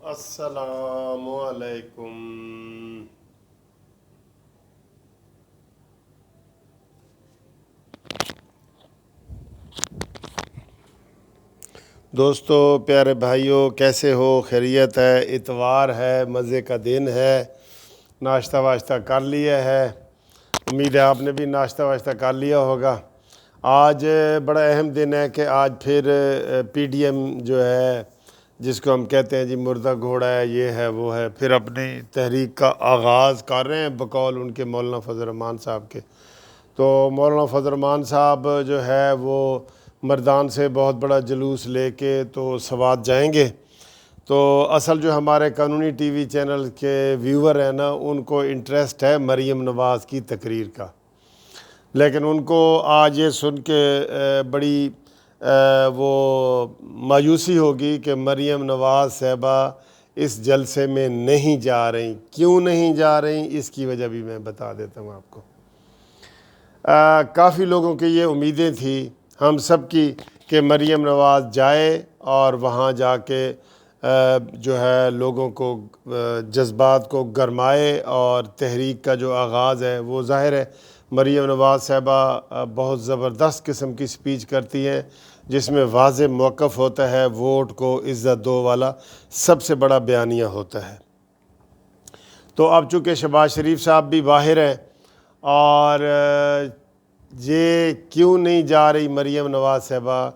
السلام علیکم۔ دوستو، پیارے بھائیوں، کیسے ہو؟ خیریت ہے؟ اتوار ہے، مزے کا دن ہے، ناشتہ واشتہ کر لیا ہے؟ امید ہے آپ نے بھی ناشتہ واشتہ کر لیا ہوگا۔ آج بڑا اہم دن ہے کہ آج پھر پی ڈی ایم جو ہے، جس کو ہم کہتے ہیں جی مردہ گھوڑا ہے، یہ ہے وہ ہے، پھر اپنی تحریک کا آغاز کر رہے ہیں بقول ان کے مولانا فضل الرحمان صاحب کے۔ تو مولانا فضل الرحمان صاحب جو ہے وہ مردان سے بہت بڑا جلوس لے کے تو سوات جائیں گے۔ تو اصل جو ہمارے قانونی ٹی وی چینل کے ویور ہیں نا، ان کو انٹرسٹ ہے مریم نواز کی تقریر کا، لیکن ان کو آج یہ سن کے بڑی وہ مایوسی ہوگی کہ مریم نواز صاحبہ اس جلسے میں نہیں جا رہی۔ کیوں نہیں جا رہی، اس کی وجہ بھی میں بتا دیتا ہوں آپ کو۔ کافی لوگوں کی یہ امیدیں تھیں، ہم سب کی، کہ مریم نواز جائے اور وہاں جا کے جو ہے لوگوں کو جذبات کو گرمائے، اور تحریک کا جو آغاز ہے وہ ظاہر ہے مریم نواز صاحبہ بہت زبردست قسم کی سپیچ کرتی ہیں، جس میں واضح موقف ہوتا ہے، ووٹ کو عزت دو والا سب سے بڑا بیانیہ ہوتا ہے۔ تو اب چونکہ شہباز شریف صاحب بھی باہر ہیں، اور یہ کیوں نہیں جا رہی مریم نواز صاحبہ،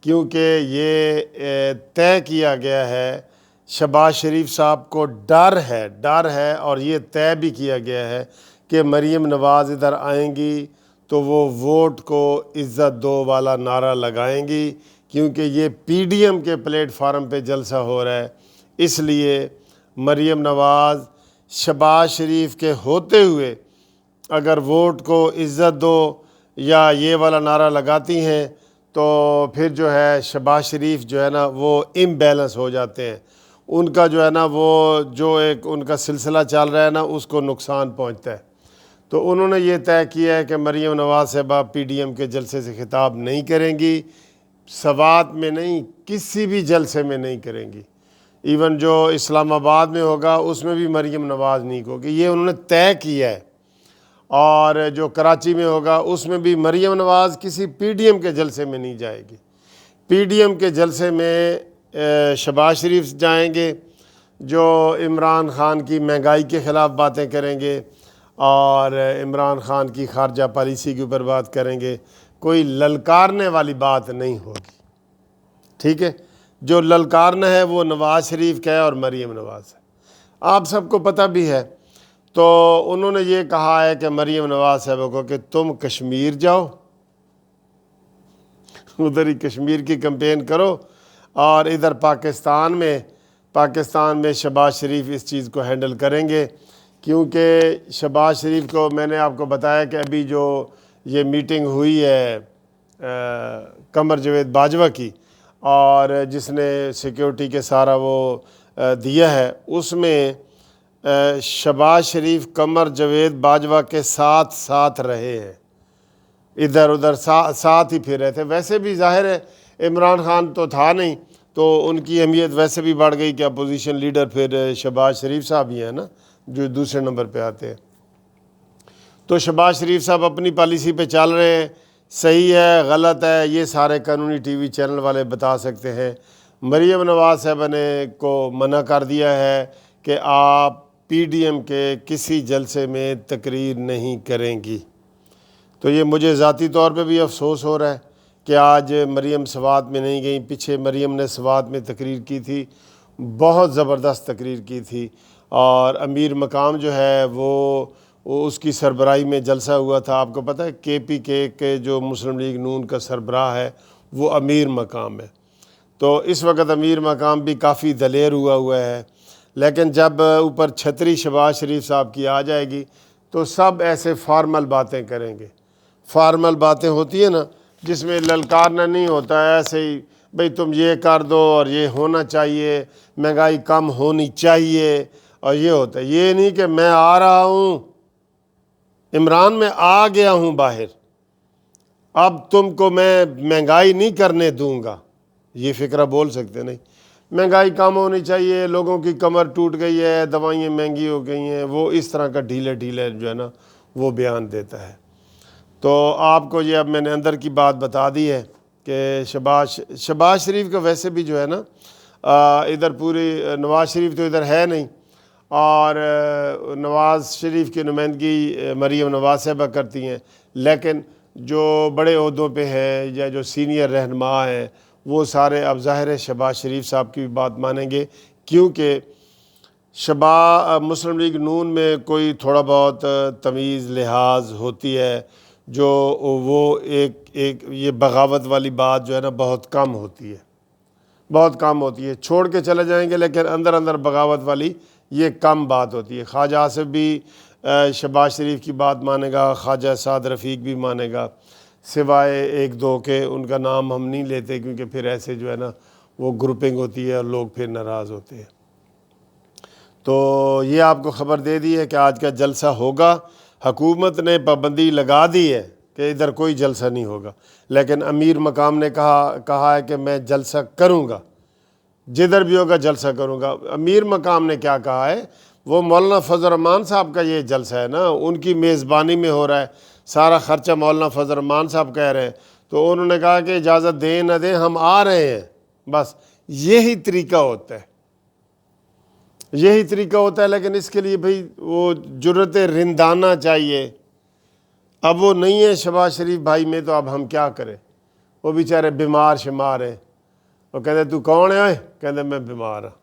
کیونکہ یہ طے کیا گیا ہے، شہباز شریف صاحب کو ڈر ہے اور یہ طے بھی کیا گیا ہے کہ مریم نواز ادھر آئیں گی تو وہ ووٹ کو عزت دو والا نعرہ لگائیں گی، کیونکہ یہ پی ڈی ایم کے پلیٹ فارم پہ جلسہ ہو رہا ہے۔ اس لیے مریم نواز شہباز شریف کے ہوتے ہوئے اگر ووٹ کو عزت دو یا یہ والا نعرہ لگاتی ہیں تو پھر جو ہے شہباز شریف جو ہے نا وہ امبیلنس ہو جاتے ہیں، ان کا جو ہے نا وہ جو ایک ان کا سلسلہ چل رہا ہے نا اس کو نقصان پہنچتا ہے۔ تو انہوں نے یہ طے کیا ہے کہ مریم نواز صاحبہ پی ڈی ایم کے جلسے سے خطاب نہیں کریں گی، سوات میں نہیں، کسی بھی جلسے میں نہیں کریں گی، ایون جو اسلام آباد میں ہوگا اس میں بھی مریم نواز نہیں ہوگی، یہ انہوں نے طے کیا ہے۔ اور جو کراچی میں ہوگا اس میں بھی مریم نواز کسی پی ڈی ایم کے جلسے میں نہیں جائے گی۔ پی ڈی ایم کے جلسے میں شہباز شریف جائیں گے، جو عمران خان کی مہنگائی کے خلاف باتیں کریں گے اور عمران خان کی خارجہ پالیسی کے اوپر بات کریں گے، کوئی للکارنے والی بات نہیں ہوگی، ٹھیک ہے؟ جو للکارنا ہے وہ نواز شریف کا ہے اور مریم نواز ہے، آپ سب کو پتہ بھی ہے۔ تو انہوں نے یہ کہا ہے کہ مریم نواز صاحبہ کو کہ تم کشمیر جاؤ، ادھر ہی کشمیر کی کمپین کرو، اور ادھر پاکستان میں شہباز شریف اس چیز کو ہینڈل کریں گے، کیونکہ شہباز شریف کو میں نے آپ کو بتایا کہ ابھی جو یہ میٹنگ ہوئی ہے قمر جاوید باجوہ کی، اور جس نے سیکیورٹی کے سارا وہ دیا ہے، اس میں شہباز شریف قمر جاوید باجوہ کے ساتھ رہے ہیں، ادھر ادھر ساتھ ہی پھر رہے تھے۔ ویسے بھی ظاہر ہے عمران خان تو تھا نہیں، تو ان کی اہمیت ویسے بھی بڑھ گئی کہ اپوزیشن لیڈر پھر شہباز شریف صاحب ہی ہیں نا، جو دوسرے نمبر پہ آتے ہیں۔ تو شہباز شریف صاحب اپنی پالیسی پہ چل رہے ہیں، صحیح ہے غلط ہے یہ سارے قانونی ٹی وی چینل والے بتا سکتے ہیں۔ مریم نواز صاحبہ نے کو منع کر دیا ہے کہ آپ پی ڈی ایم کے کسی جلسے میں تقریر نہیں کریں گی۔ تو یہ مجھے ذاتی طور پہ بھی افسوس ہو رہا ہے کہ آج مریم سوات میں نہیں گئیں۔ پیچھے مریم نے سوات میں تقریر کی تھی، بہت زبردست تقریر کی تھی، اور امیر مقام جو ہے وہ اس کی سربراہی میں جلسہ ہوا تھا۔ آپ کو پتہ ہے کے پی کے جو مسلم لیگ نون کا سربراہ ہے وہ امیر مقام ہے، تو اس وقت امیر مقام بھی کافی دلیر ہوا ہے، لیکن جب اوپر چھتری شہباز شریف صاحب کی آ جائے گی تو سب ایسے فارمل باتیں کریں گے۔ فارمل باتیں ہوتی ہیں نا جس میں للکارنا نہیں ہوتا ہے، ایسے ہی بھئی تم یہ کر دو اور یہ ہونا چاہیے، مہنگائی کم ہونی چاہیے، اور یہ ہوتا ہے، یہ نہیں کہ میں آ رہا ہوں عمران میں آ گیا ہوں باہر، اب تم کو میں مہنگائی نہیں کرنے دوں گا، یہ فکرہ بول سکتے نہیں۔ مہنگائی کم ہونی چاہیے، لوگوں کی کمر ٹوٹ گئی ہے، دوائیں مہنگی ہو گئی ہیں، وہ اس طرح کا ڈھیلے ڈھیلے جو ہے نا وہ بیان دیتا ہے۔ تو آپ کو یہ اب میں نے اندر کی بات بتا دی ہے کہ شہباز شریف کا ویسے بھی جو ہے نا ادھر پوری نواز شریف تو ادھر ہے نہیں، اور نواز شریف کی نمائندگی مریم نواز صاحبہ کرتی ہیں، لیکن جو بڑے عہدوں پہ ہیں یا جو سینئر رہنما ہیں وہ سارے اب ظاہر ہے شہباز شریف صاحب کی بھی بات مانیں گے، کیونکہ مسلم لیگ نون میں کوئی تھوڑا بہت تمیز لحاظ ہوتی ہے، جو وہ ایک یہ بغاوت والی بات جو ہے نا بہت کم ہوتی ہے، بہت کم ہوتی ہے، چھوڑ کے چلے جائیں گے لیکن اندر اندر بغاوت والی یہ کم بات ہوتی ہے۔ خواجہ آصف بھی شہباز شریف کی بات مانے گا، خواجہ سعد رفیق بھی مانے گا، سوائے ایک دو کے، ان کا نام ہم نہیں لیتے کیونکہ پھر ایسے جو ہے نا وہ گروپنگ ہوتی ہے اور لوگ پھر ناراض ہوتے ہیں۔ تو یہ آپ کو خبر دے دی ہے کہ آج کا جلسہ ہوگا، حکومت نے پابندی لگا دی ہے کہ ادھر کوئی جلسہ نہیں ہوگا، لیکن امیر مقام نے کہا ہے کہ میں جلسہ کروں گا، جدھر بھی ہوگا جلسہ کروں گا۔ امیر مقام نے کیا کہا ہے، وہ مولانا فضل الرحمان صاحب کا یہ جلسہ ہے نا، ان کی میزبانی میں ہو رہا ہے، سارا خرچہ مولانا فضل الرحمان صاحب کہہ رہے ہیں، تو انہوں نے کہا کہ اجازت دیں نہ دیں ہم آ رہے ہیں، بس یہی طریقہ ہوتا ہے، یہی طریقہ ہوتا ہے۔ لیکن اس کے لیے بھئی وہ جرأت رندانہ چاہیے، اب وہ نہیں ہے شہباز شریف بھائی میں، تو اب ہم کیا کریں، وہ بیچارے بیمار شمار ہیں، وہ کہتے تو کون ہے؟ کہتے میں بیمار ہوں۔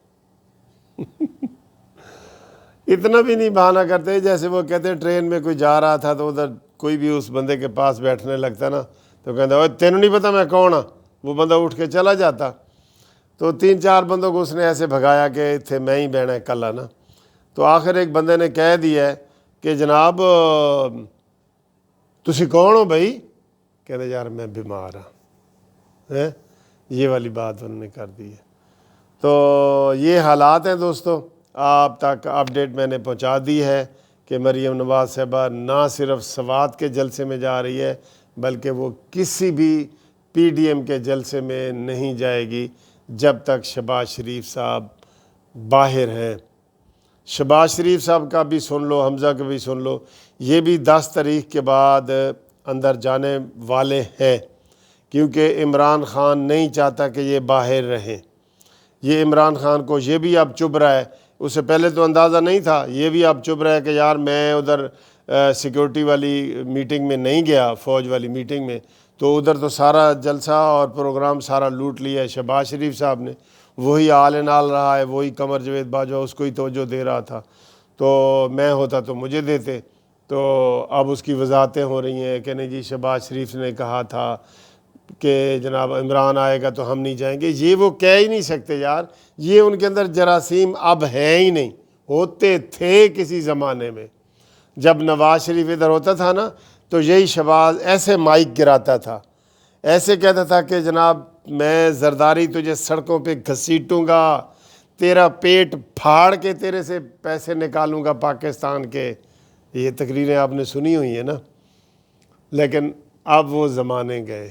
اتنا بھی نہیں بہانہ کرتے، جیسے وہ کہتے ٹرین میں کوئی جا رہا تھا تو ادھر کوئی بھی اس بندے کے پاس بیٹھنے لگتا نا تو کہتا اوے تینوں نہیں پتہ میں کون ہاں، وہ بندہ اٹھ کے چلا جاتا۔ تو 3-4 بندوں کو اس نے ایسے بھگایا کہ تھے میں ہی بہنا کل نا، تو آخر ایک بندے نے کہہ دیا ہے کہ جناب تسی کون ہو بھائی؟ کہتے یار میں بیمار ہوں، یہ والی بات انہوں نے کر دی ہے۔ تو یہ حالات ہیں دوستو، آپ تک اپڈیٹ میں نے پہنچا دی ہے کہ مریم نواز صاحبہ نہ صرف سوات کے جلسے میں جا رہی ہے بلکہ وہ کسی بھی پی ڈی ایم کے جلسے میں نہیں جائے گی جب تک شہباز شریف صاحب باہر ہیں۔ شہباز شریف صاحب کا بھی سن لو، حمزہ کا بھی سن لو، یہ بھی 10 تاریخ کے بعد اندر جانے والے ہیں، کیونکہ عمران خان نہیں چاہتا کہ یہ باہر رہیں۔ یہ عمران خان کو یہ بھی اب چبھ رہا ہے، اسے پہلے تو اندازہ نہیں تھا، یہ بھی اب چبھ رہا ہے کہ یار میں ادھر سیکیورٹی والی میٹنگ میں نہیں گیا، فوج والی میٹنگ میں، تو ادھر تو سارا جلسہ اور پروگرام سارا لوٹ لیا ہے شہباز شریف صاحب نے، وہی آل نال رہا ہے، وہی قمر جاوید باجوہ اس کو ہی توجہ دے رہا تھا، تو میں ہوتا تو مجھے دیتے۔ تو اب اس کی وضاحتیں ہو رہی ہیں کہ نہیں جی شہباز شریف نے کہا تھا کہ جناب عمران آئے گا تو ہم نہیں جائیں گے، یہ وہ کہہ ہی نہیں سکتے یار، یہ ان کے اندر جراثیم اب ہے ہی نہیں، ہوتے تھے کسی زمانے میں۔ جب نواز شریف ادھر ہوتا تھا نا تو یہی شہباز ایسے مائک گراتا تھا، ایسے کہتا تھا کہ جناب میں زرداری تجھے سڑکوں پہ گھسیٹوں گا، تیرا پیٹ پھاڑ کے تیرے سے پیسے نکالوں گا پاکستان کے۔ یہ تقریریں آپ نے سنی ہوئی ہیں نا، لیکن اب وہ زمانے گئے،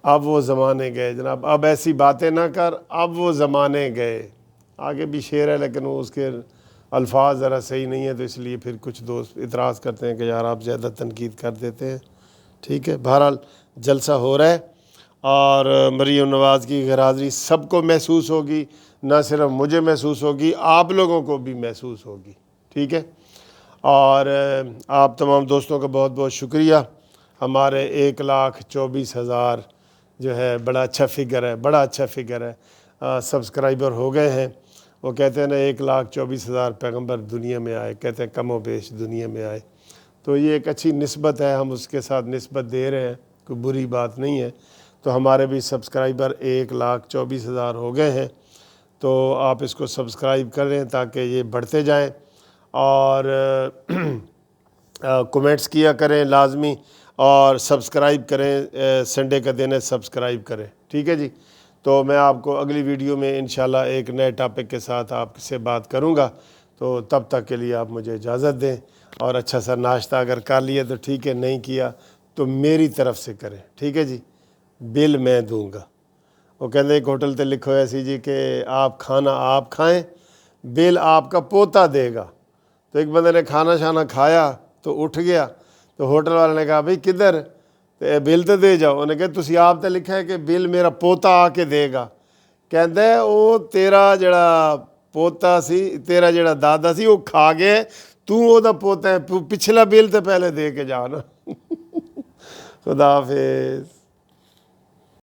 اب وہ زمانے گئے جناب، اب ایسی باتیں نہ کر، اب وہ زمانے گئے۔ آگے بھی شعر ہے لیکن وہ اس کے الفاظ ذرا صحیح نہیں ہے، تو اس لیے پھر کچھ دوست اعتراض کرتے ہیں کہ یار آپ زیادہ تنقید کر دیتے ہیں، ٹھیک ہے۔ بہرحال جلسہ ہو رہا ہے اور مریم نواز کی غیر حاضری سب کو محسوس ہوگی، نہ صرف مجھے محسوس ہوگی، آپ لوگوں کو بھی محسوس ہوگی، ٹھیک ہے۔ اور آپ تمام دوستوں کا بہت بہت شکریہ، ہمارے 1,24,000 جو ہے بڑا اچھا فگر ہے، بڑا اچھا فگر ہے، سبسکرائبر ہو گئے ہیں۔ وہ کہتے ہیں نا 1,24,000 پیغمبر دنیا میں آئے، کہتے ہیں کم و بیش دنیا میں آئے، تو یہ ایک اچھی نسبت ہے، ہم اس کے ساتھ نسبت دے رہے ہیں، کوئی بری بات نہیں ہے۔ تو ہمارے بھی سبسکرائبر 1,24,000 ہو گئے ہیں، تو آپ اس کو سبسکرائب کریں تاکہ یہ بڑھتے جائیں، اور کومنٹس کیا کریں لازمی، اور سبسکرائب کریں، سنڈے کا دن ہے سبسکرائب کریں، ٹھیک ہے جی۔ تو میں آپ کو اگلی ویڈیو میں انشاءاللہ ایک نئے ٹاپک کے ساتھ آپ سے بات کروں گا، تو تب تک کے لیے آپ مجھے اجازت دیں، اور اچھا سا ناشتہ اگر کر لیا تو ٹھیک ہے، نہیں کیا تو میری طرف سے کریں، ٹھیک ہے جی، بل میں دوں گا، وہ کہتے ایک ہوٹل تے لکھو ہے سی جی کہ آپ کھانا آپ کھائیں بل آپ کا پوتا دے گا. تو ایک بندے نے کھانا شانا کھایا تو اٹھ گیا, تو ہوٹل والے نے کہا بھئی کدھر, تو بل تو دے جاؤ. انہیں کہا تسی آپ تے لکھا ہے کہ بل میرا پوتا آ کے دے گا. کہندا ہے او تیرا جڑا پوتا سی, تیرا جڑا دادا سی وہ کھا گیا, تو او دا پوتا ہے, پچھلا بل تو پہلے دے کے جانا. خدا حافظ.